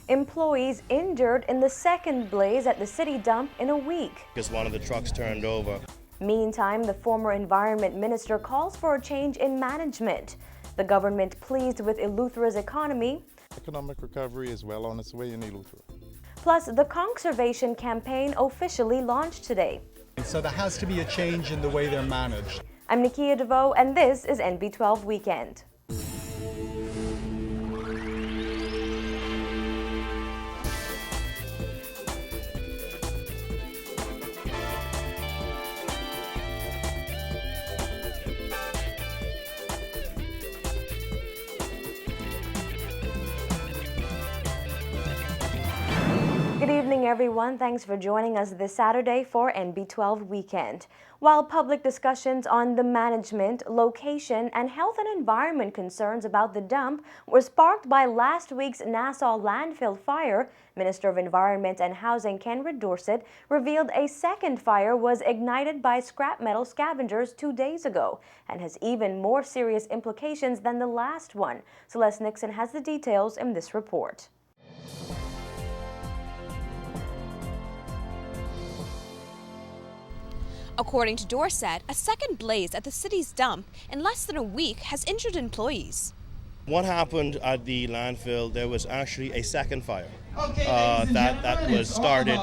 Employees injured in the second blaze at the city dump in a week. Because one of the trucks turned over. Meantime, the former environment minister calls for a change in management. The government pleased with Eleuthera's economy. Economic recovery is well on its way in Eleuthera. Plus, the conservation campaign officially launched today. So there has to be a change in the way they're managed. I'm Nikia DeVoe, and this is NB12 Weekend. Good evening, everyone. Thanks for joining us this Saturday for NB12 Weekend. While public discussions on the management, location, and health and environment concerns about the dump were sparked by last week's Nassau landfill fire, Minister of Environment and Housing Ken Dorset revealed a second fire was ignited by scrap metal scavengers 2 days ago and has even more serious implications than the last one. Celeste Nixon has the details in this report. According to Dorset, a second blaze at the city's dump in less than a week has injured employees. What happened at the landfill, there was actually a second fire that was started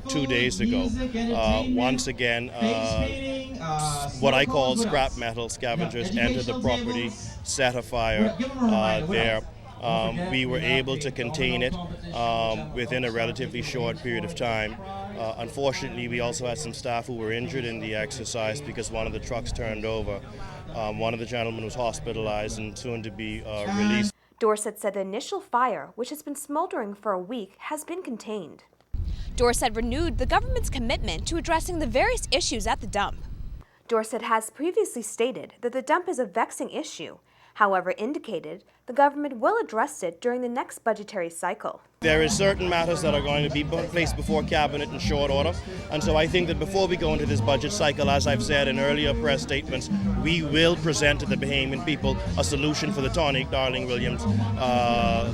2 days ago. Once again, what I call scrap metal scavengers entered the property, set a fire there. We were able to contain it within a relatively short period of time. Unfortunately, we also had some staff who were injured in the exercise because one of the trucks turned over. One of the gentlemen was hospitalized and soon to be released. Dorset said the initial fire, which has been smoldering for a week, has been contained. Dorset renewed the government's commitment to addressing the various issues at the dump. Dorset has previously stated that the dump is a vexing issue, however indicated the government will address it during the next budgetary cycle. There is certain matters that are going to be placed before Cabinet in short order, and so I think that before we go into this budget cycle, as I've said in earlier press statements, we will present to the Bahamian people a solution for the Tonic Darling-Williams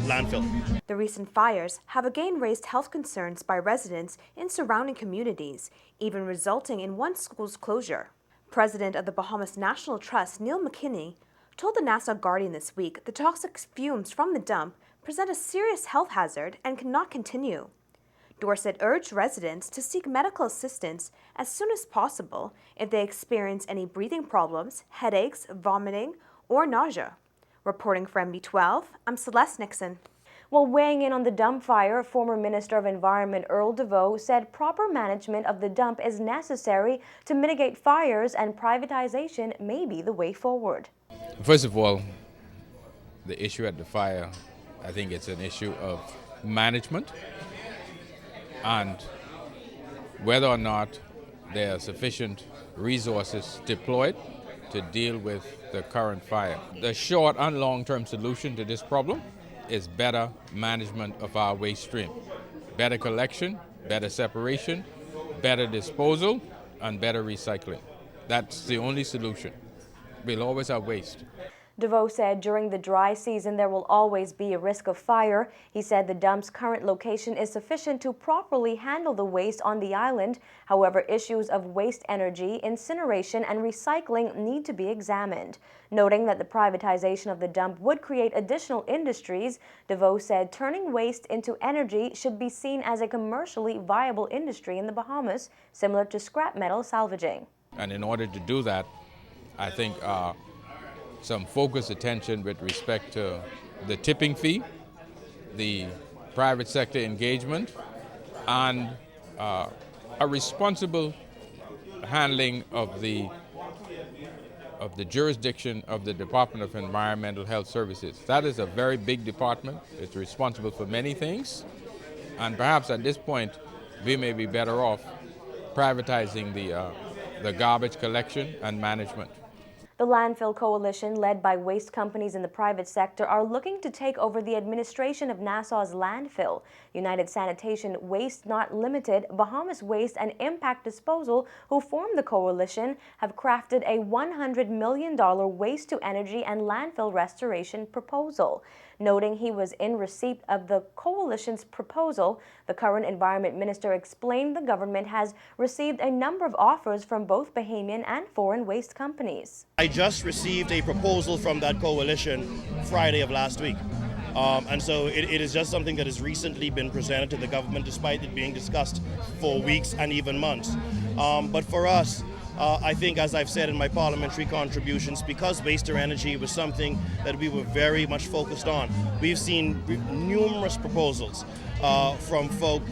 landfill. The recent fires have again raised health concerns by residents in surrounding communities, even resulting in one school's closure. President of the Bahamas National Trust, Neil McKinney, told the Nassau Guardian this week the toxic fumes from the dump present a serious health hazard and cannot continue. Dorset urged residents to seek medical assistance as soon as possible if they experience any breathing problems, headaches, vomiting, or nausea. Reporting for NB12, I'm Celeste Nixon. While weighing in on the dump fire, former Minister of Environment Earl DeVoe said proper management of the dump is necessary to mitigate fires and privatization may be the way forward. First of all, the issue at the fire, I think it's an issue of management and whether or not there are sufficient resources deployed to deal with the current fire. The short and long-term solution to this problem is better management of our waste stream. Better collection, better separation, better disposal, and better recycling. That's the only solution. We'll always have waste. DeVoe said during the dry season there will always be a risk of fire. He said the dump's current location is sufficient to properly handle the waste on the island. However, issues of waste energy, incineration, and recycling need to be examined. Noting that the privatization of the dump would create additional industries, DeVoe said turning waste into energy should be seen as a commercially viable industry in the Bahamas, similar to scrap metal salvaging. And in order to do that, I think some focused attention with respect to the tipping fee, the private sector engagement, and a responsible handling of the jurisdiction of the Department of Environmental Health Services. That is a very big department. It's responsible for many things, and perhaps at this point we may be better off privatizing the garbage collection and management. The Landfill Coalition, led by waste companies in the private sector, are looking to take over the administration of Nassau's landfill. United Sanitation Waste Not Limited, Bahamas Waste and Impact Disposal, who formed the coalition, have crafted a $100 million waste-to-energy and landfill restoration proposal. Noting he was in receipt of the coalition's proposal, the current environment minister explained the government has received a number of offers from both Bahamian and foreign waste companies. I just received a proposal from that coalition Friday of last week. And so it is just something that has recently been presented to the government, despite it being discussed for weeks and even months. But for us, I think, as I've said in my parliamentary contributions, because waste to energy was something that we were very much focused on, we've seen numerous proposals from folk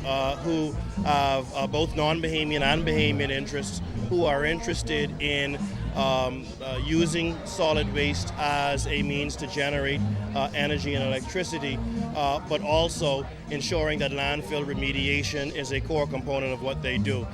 who have both non-Bahamian and Bahamian interests, who are interested in using solid waste as a means to generate energy and electricity, but also ensuring that landfill remediation is a core component of what they do.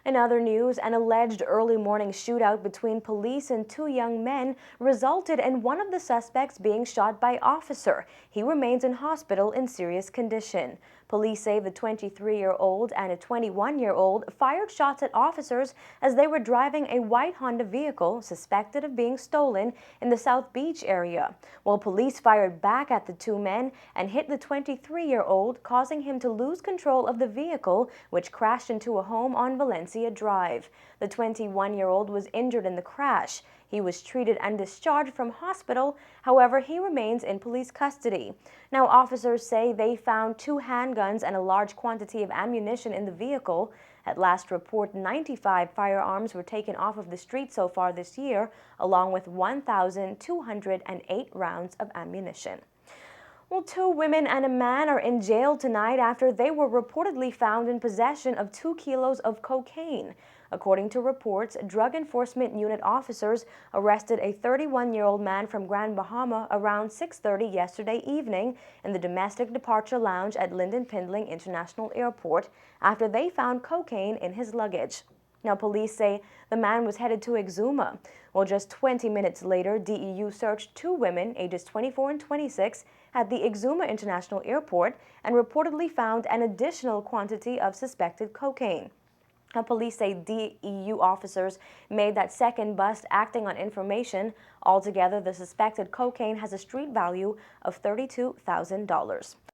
In other news, an alleged early morning shootout between police and two young men resulted in one of the suspects being shot by officer. He remains in hospital in serious condition. Police say the 23-year-old and a 21-year-old fired shots at officers as they were driving a white Honda vehicle suspected of being stolen in the South Beach area. While police fired back at the two men and hit the 23-year-old, causing him to lose control of the vehicle, which crashed into a home on Valencia Drive. The 21-year-old was injured in the crash. He was treated and discharged from hospital. However, he remains in police custody. Now, officers say they found 2 handguns and a large quantity of ammunition in the vehicle. At last report, 95 firearms were taken off of the street so far this year, along with 1,208 rounds of ammunition. Well, 2 women and a man are in jail tonight after they were reportedly found in possession of 2 kilos of cocaine. According to reports, Drug Enforcement Unit officers arrested a 31-year-old man from Grand Bahama around 6:30 yesterday evening in the domestic departure lounge at Lynden Pindling International Airport after they found cocaine in his luggage. Now, police say the man was headed to Exuma. Well, just 20 minutes later, DEU searched 2 women, ages 24 and 26, at the Exuma International Airport and reportedly found an additional quantity of suspected cocaine. Now, police say DEU officers made that second bust acting on information. Altogether, the suspected cocaine has a street value of $32,000.